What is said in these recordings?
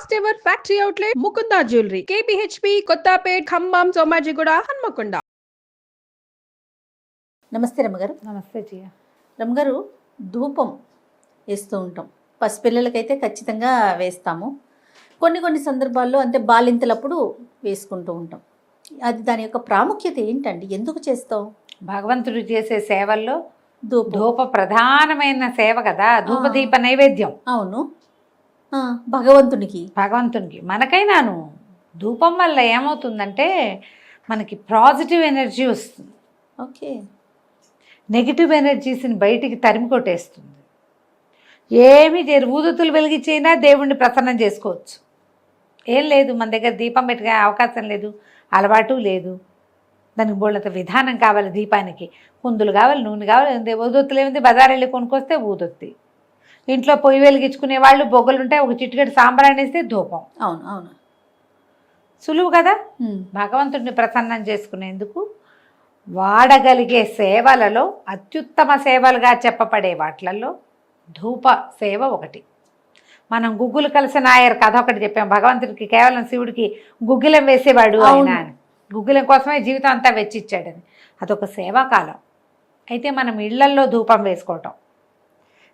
First ever factory outlet Mukunda jewellery KPHB Kothapet Khammam Somajiguda Hanamkonda. నమస్తే రమ్మగారు. నమస్తే జియా. రమ్మగారు, ధూపం వేస్తూ ఉంటాం. పసిపిల్లలకైతే ఖచ్చితంగా వేస్తాము. కొన్ని సందర్భాల్లో అంటే బాలింతలప్పుడు వేసుకుంటూ ఉంటాం. అది దాని యొక్క ప్రాముఖ్యత ఏంటండి? ఎందుకు చేస్తాం? భగవంతుడు చేసే సేవల్లో ధూపం. ధూప ప్రధానమైన సేవ కదా, ధూపదీప నైవేద్యం. అవును, భగవంతునికి. మనకైనాను ధూపం వల్ల ఏమవుతుందంటే మనకి పాజిటివ్ ఎనర్జీ వస్తుంది. ఓకే. నెగిటివ్ ఎనర్జీస్ని బయటికి తరిమి కొట్టేస్తుంది. ఏమి ఊదుతులు వెలిగించైనా దేవుణ్ణి ప్రసన్నం చేసుకోవచ్చు. ఏం లేదు, మన దగ్గర దీపం పెట్టుకునే అవకాశం లేదు, అలవాటు లేదు. దానికి బోళ్ళంత విధానం కావాలి. దీపానికి కుందులు కావాలి, నూనె కావాలి. ఊదొత్తులు ఏముంది, బజార్ వెళ్ళి కొనుక్కొస్తే ఊదొత్తి. ఇంట్లో పొయ్యి వెలిగించుకునే వాళ్ళు బొగ్గలు ఉంటాయి, ఒక చిటికెడు సాంబ్రాణి వేస్తే ధూపం. అవును, సులువు కదా. భగవంతుడిని ప్రసన్నం చేసుకునేందుకు వాడగలిగే సేవలలో అత్యుత్తమ సేవలుగా చెప్పబడే వాటిలలో ధూప సేవ ఒకటి. మనం గుగ్గులు కలిసి నాయర్ కథ ఒకటి చెప్పాం. భగవంతుడికి కేవలం శివుడికి గుగ్గిలం వేసేవాడు ఆయన, గుగ్గిలం కోసమే జీవితం అంతా వెచ్చిచ్చాడని. అదొక సేవాకాలం. అయితే మనం ఇళ్లల్లో ధూపం వేసుకోవటం,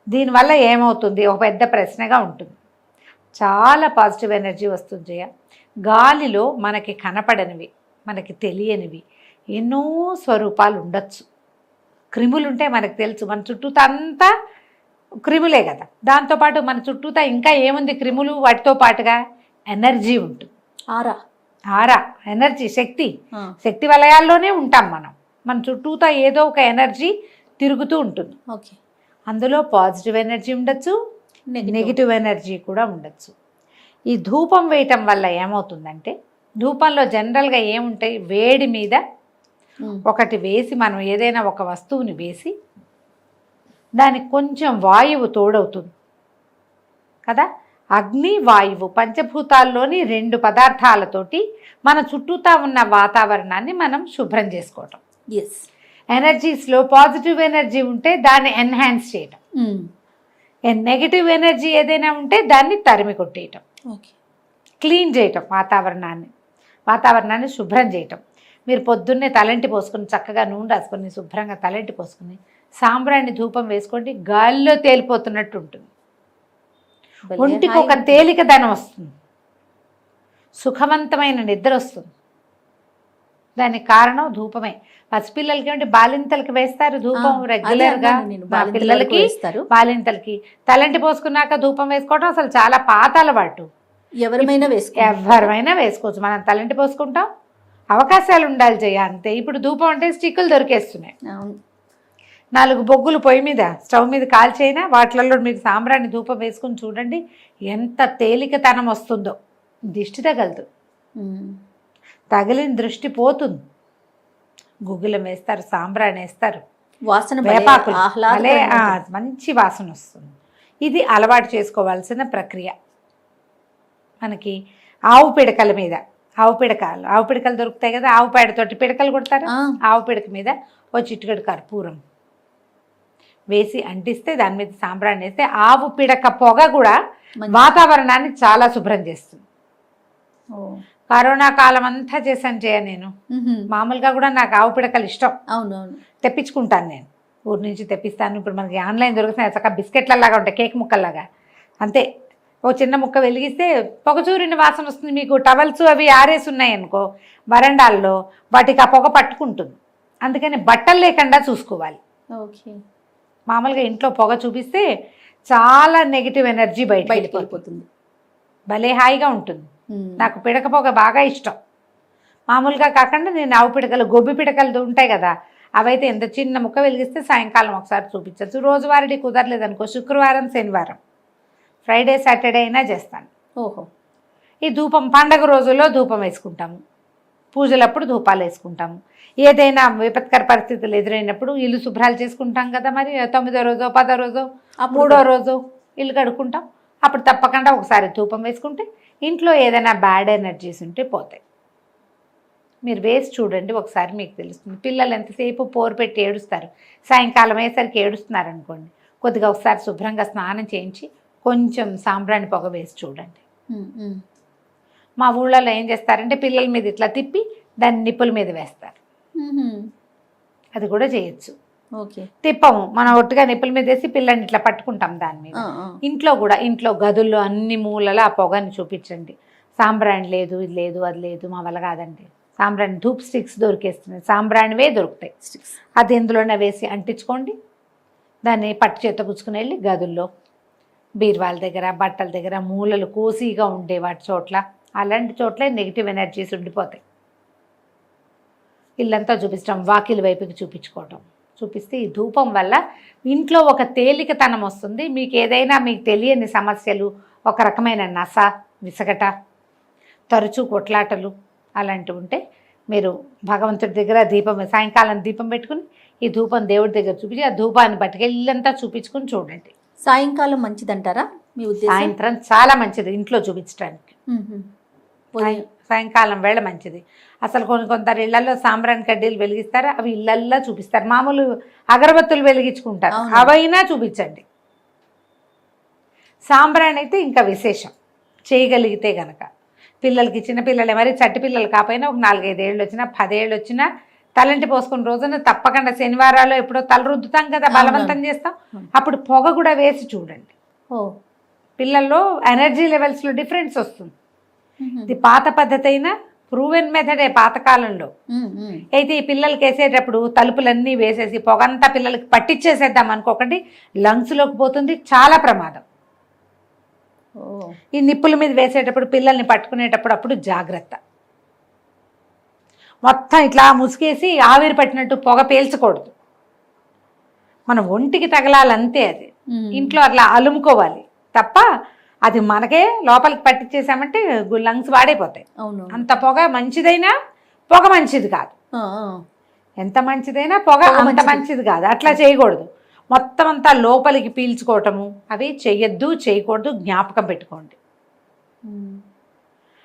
దీనివల్ల ఏమవుతుంది? ఒక పెద్ద ప్రశ్నగా ఉంటుంది. చాలా పాజిటివ్ ఎనర్జీ వస్తుంది జయ. గాలిలో మనకి కనపడనివి, మనకి తెలియనివి ఎన్నో స్వరూపాలు ఉండొచ్చు. క్రిములుంటే మనకు తెలుసు, మన చుట్టూతా అంతా క్రిములే కదా. దాంతోపాటు మన చుట్టూతా ఇంకా ఏముంది క్రిములు, వాటితో పాటుగా ఎనర్జీ ఉంటుంది. ఆరా ఎనర్జీ, శక్తి వలయాల్లోనే ఉంటాం మనం. మన చుట్టూతా ఏదో ఒక ఎనర్జీ తిరుగుతూ ఉంటుంది. ఓకే. అందులో పాజిటివ్ ఎనర్జీ ఉండొచ్చు, నెగిటివ్ ఎనర్జీ కూడా ఉండొచ్చు. ఈ ధూపం వేయటం వల్ల ఏమవుతుందంటే, ధూపంలో జనరల్గా ఏముంటాయి, వేడి మీద ఒకటి వేసి, మనం ఏదైనా ఒక వస్తువుని వేసి దానికి కొంచెం వాయువు తోడవుతుంది కదా. అగ్ని, వాయువు పంచభూతాల్లోని రెండు పదార్థాలతోటి మన చుట్టూతా ఉన్న వాతావరణాన్ని మనం శుభ్రం చేసుకోవటం. ఎస్. ఎనర్జీస్లో పాజిటివ్ ఎనర్జీ ఉంటే దాన్ని ఎన్హాన్స్ చేయటం, నెగిటివ్ ఎనర్జీ ఏదైనా ఉంటే దాన్ని తరిమి కొట్టేయటం, క్లీన్ చేయటం, వాతావరణాన్ని శుభ్రం చేయటం. మీరు పొద్దున్నే తలంటి పోసుకొని చక్కగా నూనె రాసుకొని శుభ్రంగా తలంటి పోసుకొని సాంబ్రాణి ధూపం వేసుకోండి, గాలిలో తేలిపోతున్నట్టు ఉంటుంది. ఒంటికి ఒక తేలికదనం వస్తుంది, సుఖవంతమైన నిద్ర వస్తుంది. దానికి కారణం ధూపమే. పసిపిల్లలకి ఏమిటి, బాలింతలకి వేస్తారు ధూపం రెగ్యులర్గా. మా పిల్లలకి, బాలింతలకి తలంటి పోసుకున్నాక ధూపం వేసుకోవడం అసలు చాలా పాత అలవాటు. ఎవరైనా వేసుకోవచ్చు. మనం తలంటి పోసుకుంటాం, అవకాశాలు ఉండాలి జయ, అంతే. ఇప్పుడు ధూపం అంటే స్టిక్కులు దొరికేస్తున్నాయి. 4 బొగ్గులు పొయ్యి మీద, స్టవ్ మీద కాల్చైనా వాటిలలో మీరు సాంబ్రాణి ధూపం వేసుకుని చూడండి, ఎంత తేలికతనం వస్తుందో. దిష్టి తగలదు, తగిలిన దృష్టి పోతుంది. గుగ్గిలం వేస్తారు, సాంబ్రాణి వేస్తారు, వేపాకులు, మంచి వాసన వస్తుంది. ఇది అలవాటు చేసుకోవాల్సిన ప్రక్రియ. మనకి ఆవు పిడకల మీద, ఆవు పిడకలు దొరుకుతాయి కదా, ఆవు పేడతోటి పిడకలు కొడతారు. ఆవు పిడక మీద ఓ చిటికెడు కర్పూరం వేసి అంటిస్తే, దాని మీద సాంబ్రాణి వేస్తే, ఆవు పిడక పొగ కూడా వాతావరణాన్ని చాలా శుభ్రం చేస్తుంది. కరోనా కాలం అంతా చేశాను జయ నేను. మామూలుగా కూడా నాకు ఆవు పిడకలు ఇష్టం. అవునవును, తెప్పించుకుంటాను నేను, ఊరి నుంచి తెప్పిస్తాను. ఇప్పుడు మనకి ఆన్లైన్ దొరుకుతున్నాయి చక్కగా, బిస్కెట్లలాగా ఉంటాయి, కేక్ ముక్కల్లాగా, అంతే. ఓ చిన్న ముక్క వెలిగిస్తే పొగచూరిన వాసన వస్తుంది. మీకు టవల్స్ అవి ఆరేసి ఉన్నాయి అనుకో వరండాల్లో, వాటికి ఆ పొగ పట్టుకుంటుంది. అందుకని బట్టలు లేకుండా చూసుకోవాలి. ఓకే. మామూలుగా ఇంట్లో పొగ చూపిస్తే చాలా నెగిటివ్ ఎనర్జీ బయటకు వెళ్ళిపోతుంది. భలే హాయిగా ఉంటుంది. నాకు పిడక పొగ బాగా ఇష్టం. మామూలుగా కాకుండా నేను ఆవు పిడకలు, గొబ్బి పిడకలు ఉంటాయి కదా, అవైతే ఎంత చిన్న ముక్క వెలిగిస్తే సాయంకాలం ఒకసారి చూపించవచ్చు. రోజువారీ కుదరలేదనుకో, శుక్రవారం, శనివారం, ఫ్రైడే, సాటర్డే అయినా చేస్తాను. ఓహో. ఈ ధూపం పండగ రోజుల్లో ధూపం వేసుకుంటాము, పూజలప్పుడు ధూపాలు వేసుకుంటాము. ఏదైనా విపత్కర పరిస్థితులు ఎదురైనప్పుడు ఇల్లు శుభ్రాలు చేసుకుంటాం కదా, మరి 9వ రోజు, 10వ రోజు, 3వ రోజు ఇల్లు కడుక్కుంటాం. అప్పుడు తప్పకుండా ఒకసారి ధూపం వేసుకుంటే ఇంట్లో ఏదైనా బ్యాడ్ ఎనర్జీస్ ఉంటే పోతాయి. మీరు వేసి చూడండి, ఒకసారి మీకు తెలుస్తుంది. పిల్లలు ఎంతసేపు పోరు పెట్టి ఏడుస్తారు, సాయంకాలం అయ్యేసరికి ఏడుస్తున్నారు అనుకోండి, కొద్దిగా ఒకసారి శుభ్రంగా స్నానం చేయించి కొంచెం సాంబ్రాణి పొగ వేసి చూడండి, మా ఊళ్ళలో ఏం చేస్తారంటే పిల్లల మీద ఇట్లా తిప్పి దాన్ని నిప్పుల మీద వేస్తారు. అది కూడా చేయొచ్చు. ఓకే. తిప్పము, మనం ఒట్టుగా నిప్పుల మీద వేసి పిల్లని ఇట్లా పట్టుకుంటాం దాని మీద. ఇంట్లో కూడా, ఇంట్లో గదుల్లో అన్ని మూలలో ఆ పొగని చూపించండి. సాంబ్రాణి లేదు, ఇది లేదు, అది లేదు, మా వల్ల కాదండి. సాంబ్రాణి ధూప్ స్టిక్స్ దొరికేస్తున్నాయి, సాంబ్రాణివే దొరుకుతాయి. అది ఎందులోనే వేసి అంటించుకోండి. దాన్ని పట్టు చేత పుచ్చుకుని వెళ్ళి గదుల్లో, బీరువాల దగ్గర, బట్టల దగ్గర, మూలలు కోసిగా ఉండే వాటి చోట్ల, అలాంటి చోట్లే నెగిటివ్ ఎనర్జీస్ ఉండిపోతాయి. ఇల్లంతా చూపించడం, వాకిలి వైపుకి చూపించుకోవటం, చూపిస్తే ఈ ధూపం వల్ల ఇంట్లో ఒక తేలికతనం వస్తుంది. మీకు ఏదైనా మీకు తెలియని సమస్యలు, ఒక రకమైన నస, విసగట, తరచూ కొట్లాటలు అలాంటివి ఉంటే మీరు భగవంతుడి దగ్గర దీపం, సాయంకాలం దీపం పెట్టుకుని ఈ ధూపం దేవుడి దగ్గర చూపించి ఆ ధూపాన్ని పట్టుకెళ్ళి ఇల్లంతా చూపించుకుని చూడండి. సాయంకాలం మంచిదంటారా మీ ఉద్దేశం? సాయంత్రం చాలా మంచిది ఇంట్లో చూపించడానికి. సాయంకాలం వేళ మంచిది. అసలు కొందరు ఇళ్లలో సాంబ్రాణి కడ్డీలు వెలిగిస్తారు, అవి ఇళ్లల్లో చూపిస్తారు. మామూలు అగరబత్తులు వెలిగించుకుంటారు, అవైనా చూపించండి. సాంబ్రాణి అయితే ఇంకా విశేషం, చేయగలిగితే గనక. పిల్లలకి, చిన్నపిల్లలు మరి చట్టి పిల్లలు కాకపోయినా ఒక 4-5 ఏళ్ళు వచ్చినా, 10 ఏళ్ళు వచ్చినా తలంటి పోసుకున్న రోజున తప్పకుండా శనివారాలు ఎప్పుడో తల రుద్దుతాం కదా, బలవంతం చేస్తాం, అప్పుడు పొగ కూడా వేసి చూడండి. పిల్లల్లో ఎనర్జీ లెవెల్స్లో డిఫరెన్స్ వస్తుంది. ఇది పాత పద్ధతి అయినా ప్రూవెన్ మెథడే పాతకాలంలో. అయితే ఈ పిల్లలకి వేసేటప్పుడు తలుపులన్నీ వేసేసి పొగంతా పిల్లలకి పట్టించేసేద్దాం అనుకోకండి, లంగ్స్లోకి పోతుంది, చాలా ప్రమాదం. ఈ నిప్పుల మీద వేసేటప్పుడు పిల్లల్ని పట్టుకునేటప్పుడు అప్పుడు జాగ్రత్త. మొత్తం ఇట్లా ముసుగేసి ఆవిరి పట్టినట్టు పొగ పీల్చకూడదు, మనం ఒంటికి తగలాలంతే. అది ఇంట్లో అట్లా అలుముకోవాలి తప్ప అది మనకే లోపలికి పట్టించేసామంటే లంగ్స్ వాడైపోతాయి. అంత పొగ మంచిదైనా పొగ మంచిది కాదు, ఎంత మంచిదైనా పొగ అంత మంచిది కాదు. అట్లా చేయకూడదు, మొత్తం అంతా లోపలికి పీల్చుకోవటము అవి చెయ్యొద్దు, చేయకూడదు, జ్ఞాపకం పెట్టుకోండి.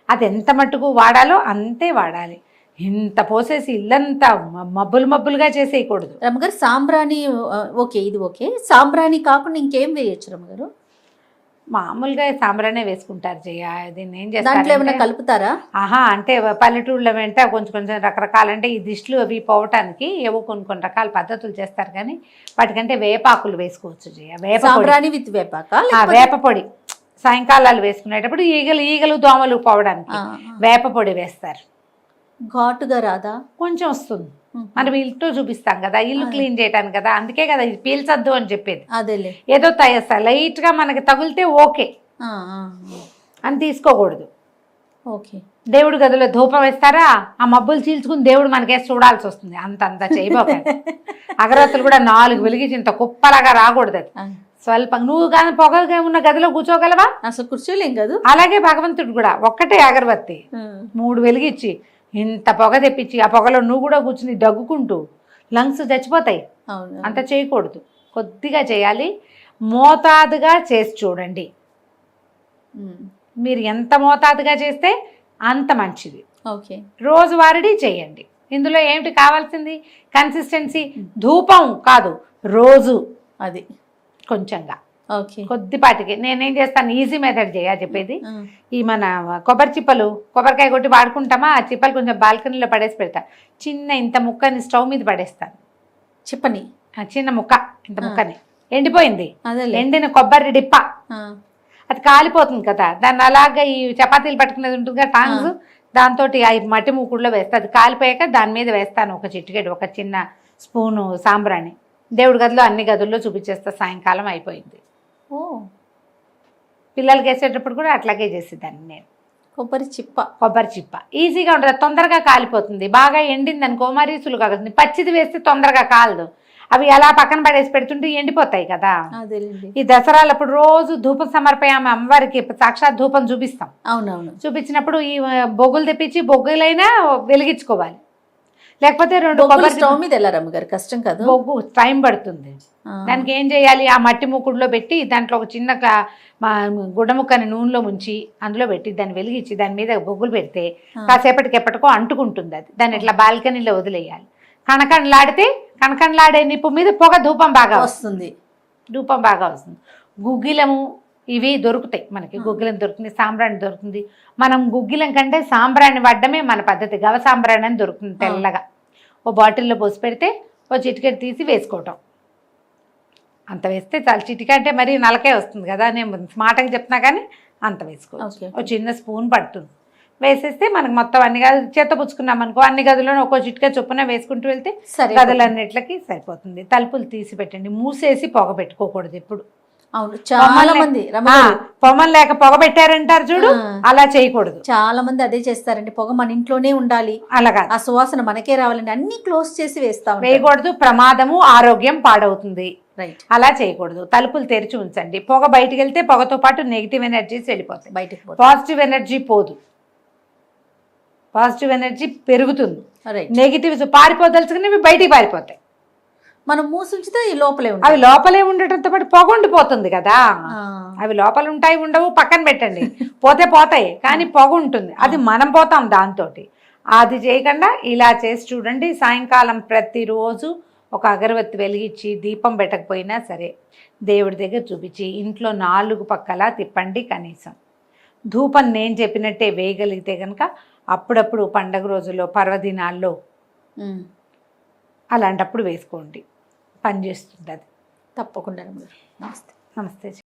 అది ఎంత మట్టుకు వాడాలో అంతే వాడాలి. ఇంత పోసేసి ఇల్లంతా మబ్బులుగా చేసేయకూడదు. రమ్మగారు సాంబ్రాణి ఓకే, ఇది ఓకే. సాంబ్రాణి కాకుండా ఇంకేం వేయచ్చు రమ్మగారు? మామూలుగా సాంబ్రానే వేసుకుంటారు జయ. దీన్ని ఏం చేస్తారు, దాంట్లో ఏమైనా కలుపుతారా? అంటే పల్లెటూళ్ళ వెంట కొంచెం రకరకాల, అంటే ఈ దిష్టిలు అవి పోవటానికి ఏవో కొన్ని రకాల పద్ధతులు చేస్తారు, కానీ వాటికంటే వేపాకులు వేసుకోవచ్చు జయ. సాంబ్రాణి విత్ వేపాక, వేప పొడి సాయంకాలాలు వేసుకునేటప్పుడు ఈగలు దోమలు పోవడానికి వేప పొడి వేస్తారు. ఘాటుగా రాదా? కొంచెం వస్తుంది, మనం ఇల్లు చూపిస్తాం కదా, ఇల్లు క్లీన్ చేయటానికి కదా, అందుకే కదా ఇది పీల్చద్దు అని చెప్పేది. అదేలే, ఏదో లైట్ గా మనకి తగిలితే ఓకే అని తీసుకోకూడదు. ఓకే. దేవుడు గదిలో ధూపం వేస్తారా, ఆ మబ్బులు చీల్చుకుని దేవుడు మనకేసి చూడాల్సి వస్తుంది. అంత చేయబోకండి. అగరత్తులు కూడా 4 వెలిగించి ఇంత కుప్పలాగా రాకూడదు. అది స్వల్పం, నువ్వు కానీ పొగగా ఉన్న గదిలో కూర్చోగలవా? అసలు కూర్చోలేం కదా. అలాగే భగవంతుడు కూడా ఒక్కటే అగరబత్తి 3 వెలిగించి ఇంత పొగ తెప్పించి ఆ పొగలో నువ్వు కూడా కూర్చుని దగ్గుకుంటూ లంగ్స్ చచ్చిపోతాయి. అంత చేయకూడదు, కొద్దిగా చేయాలి, మోతాదుగా చేసి చూడండి. మీరు ఎంత మోతాదుగా చేస్తే అంత మంచిది. ఓకే. రోజువారీ చేయండి. ఇందులో ఏమిటి కావాల్సింది? కన్సిస్టెన్సీ, ధూపం కాదు, రోజు అది కొంచెంగా, కొద్దిపాటికి. నేనేం చేస్తాను, ఈజీ మెథడ్ చెప్పేది. ఈ మన కొబ్బరి చిప్పలు, కొబ్బరికాయ కొట్టి వాడుకుంటామా, ఆ చిప్పలు కొంచెం బాల్కనీలో పడేసి పెడతా. చిన్న ఇంత ముక్కని స్టవ్ మీద పడేస్తాను. చిప్పని చిన్న ముక్క, ఇంత ముక్కని ఎండిపోయింది, ఎండిన కొబ్బరి డిప్ప, అది కాలిపోతుంది కదా, దాన్ని అలాగా ఈ చపాతీలు పట్టుకునేది ఉంటుంది కదా టాంగ్స్, దాంతో ఆ మట్టి మూకుడులో వేస్తా. అది కాలిపోయాక దాని మీద వేస్తాను ఒక చిటికెడు, ఒక చిన్న స్పూను సాంబ్రాణి. దేవుడి గదిలో అన్ని గదుల్లో చూపించేస్తా. సాయంకాలం అయిపోయింది. పిల్లలకి వేసేటప్పుడు కూడా అట్లాగే చేసేదాన్ని నేను. కొబ్బరి చిప్ప ఈజీగా ఉంటుంది, తొందరగా కాలిపోతుంది. బాగా ఎండింది అనుకో మరీ సులువుగా అవుతుంది. పచ్చిది వేస్తే తొందరగా కాలదు, అవి అలా పక్కన పడేసి పెడుతుంటే ఎండిపోతాయి కదా. ఈ దసరాలప్పుడు రోజు ధూపం సమర్పయామ అమ్మవారికి సాక్షాత్ ధూపం చూపిస్తాం. అవునవును. చూపించినప్పుడు ఈ బొగ్గులు తెప్పించి బొగ్గులైనా వెలిగించుకోవాలి, లేకపోతే 2 కొబ్బరి స్టవ్ మీద వెళ్ళారమ్మ గారు, కష్టం కదా, బొగ్గు టైం పడుతుంది. దానికి ఏం చేయాలి, ఆ మట్టి మూకుడులో పెట్టి దాంట్లో ఒక చిన్న గుడ్డముక్కని నూనెలో ముంచి అందులో పెట్టి దాన్ని వెలిగించి దాని మీద బొగ్గులు పెడితే కాసేపటికి ఎప్పటికో అంటుకుంటుంది. అది దాన్ని ఇట్లా బాల్కనీలో వదిలేయాలి. కణకణలాడే నిప్పు మీద పొగ ధూపం బాగా వస్తుంది. గుగ్గిలము ఇవి దొరుకుతాయి మనకి. గుగ్గిలం దొరుకుతుంది, సాంబ్రాణి దొరుకుతుంది. మనం గుగ్గిలం కంటే సాంబ్రాణి వాడడమే మన పద్ధతి. గవ సాంబ్రాణి అని దొరుకుతుంది తెల్లగా. ఓ బాటిల్లో పోసి పెడితే ఓ చిటికెట్ తీసి వేసుకోవటం. అంత వేస్తే చాలా. చిటిక అంటే మరీ నలకే వస్తుంది కదా, నేను స్మార్ట్గా చెప్తున్నా కానీ అంత వేసుకోవచ్చు. ఓ చిన్న స్పూన్ పడుతుంది, వేసేస్తే మనకు మొత్తం అన్ని గదులు చేత పుచ్చుకున్నాం అనుకో, అన్ని గదులను ఒక్కో చిటిక చొప్పున వేసుకుంటూ వెళ్తే గదులన్నిట్లకి సరిపోతుంది. తలుపులు తీసి పెట్టండి, మూసేసి పొగ పెట్టుకోకూడదు ఎప్పుడు. అవును, చాలా మంది పొగం లేక పొగ పెట్టారంటారు చూడు, అలా చేయకూడదు. చాలా మంది అదే చేస్తారండి. పొగ మన ఇంట్లోనే ఉండాలి, అలాగా ఆ సువాసన మనకే రావాలండి, అన్ని క్లోజ్ చేసి వేయకూడదు. ప్రమాదము, ఆరోగ్యం పాడవుతుంది. రైట్, అలా చేయకూడదు. తలుపులు తెరిచి ఉంచండి. పొగ బయటికి వెళ్తే పొగతో పాటు నెగిటివ్ ఎనర్జీస్ వెళ్ళిపోతాయి, బయటికి పాజిటివ్ ఎనర్జీ పోదు, పాజిటివ్ ఎనర్జీ పెరుగుతుంది. నెగిటివ్స్ పారిపోదలుచుకునేవి బయటికి పారిపోతాయి. మనం మూసుంచితే లోపలే అవి లోపలే ఉండటంతో పాటు పొగ ఉండిపోతుంది కదా. అవి లోపల ఉంటాయి ఉండవు పక్కన పెట్టండి, పోతే పోతాయి, కానీ పొగ ఉంటుంది, అది మనం పోతాం దాంతో. అది చేయకుండా ఇలా చేసి చూడండి. సాయంకాలం ప్రతిరోజు ఒక అగరబత్తి వెలిగించి దీపం పెట్టకపోయినా సరే దేవుడి దగ్గర చూపించి ఇంట్లో 4 పక్కలా తిప్పండి. కనీసం ధూపం నేను చెప్పినట్టే వేయగలిగితే కనుక అప్పుడప్పుడు పండగ రోజుల్లో, పర్వదినాల్లో అలాంటప్పుడు వేసుకోండి, పనిచేస్తుంది అది తప్పకుండా. నమస్తే. నమస్తే.